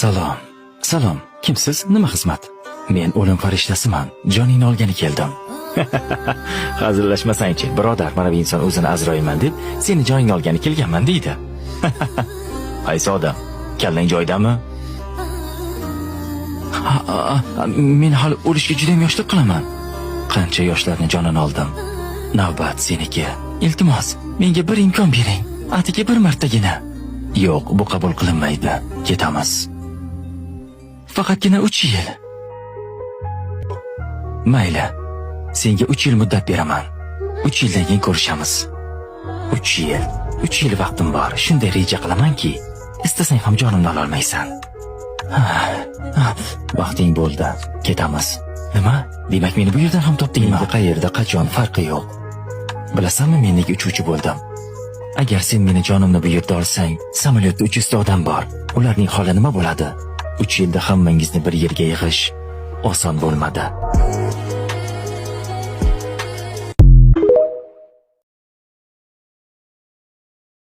Salom. Salom. Kimsiz? Nima xizmat? Men o'lim farishtasiman. Joningni olgani keldim. Hazillashmasang-chi, birodar, mana bu inson o'zini Azroilman deb seni joningni olgani kelganman deydi. Qaysi odam? Kallang joydami? Men hali o'lishga juda ham yoshlik qilaman. Qancha yoshlarning jonini oldim. Navbat seniki. Iltimos, menga bir imkon bering. Atigi bir martagina. Yo'q, bu qabul qilinmaydi. Ketamiz. Faqatgina 3 yil. Mayli. Senga 3 yil muddat beraman. 3 yildan keyin ko'rishamiz. 3 yil. 3 yil vaqtim bor. Shunday reja qilamanki, istasang ham jonimni ola olmaysan. Vaqting bo'ldi. Ketamiz. Nima? Demak meni bu yerdan ham topdingmi? Qayerda, qachon farqi yo'q. Bilasanmi, men nega uchuvchi bo'ldim? Agar sen meni jonimni bu yerda olsang, samolyotda 300 ta odam bor. Ularning holi nima bo'ladi? 3 yilda hammangizni bir yerga yig'ish oson bo'lmadi.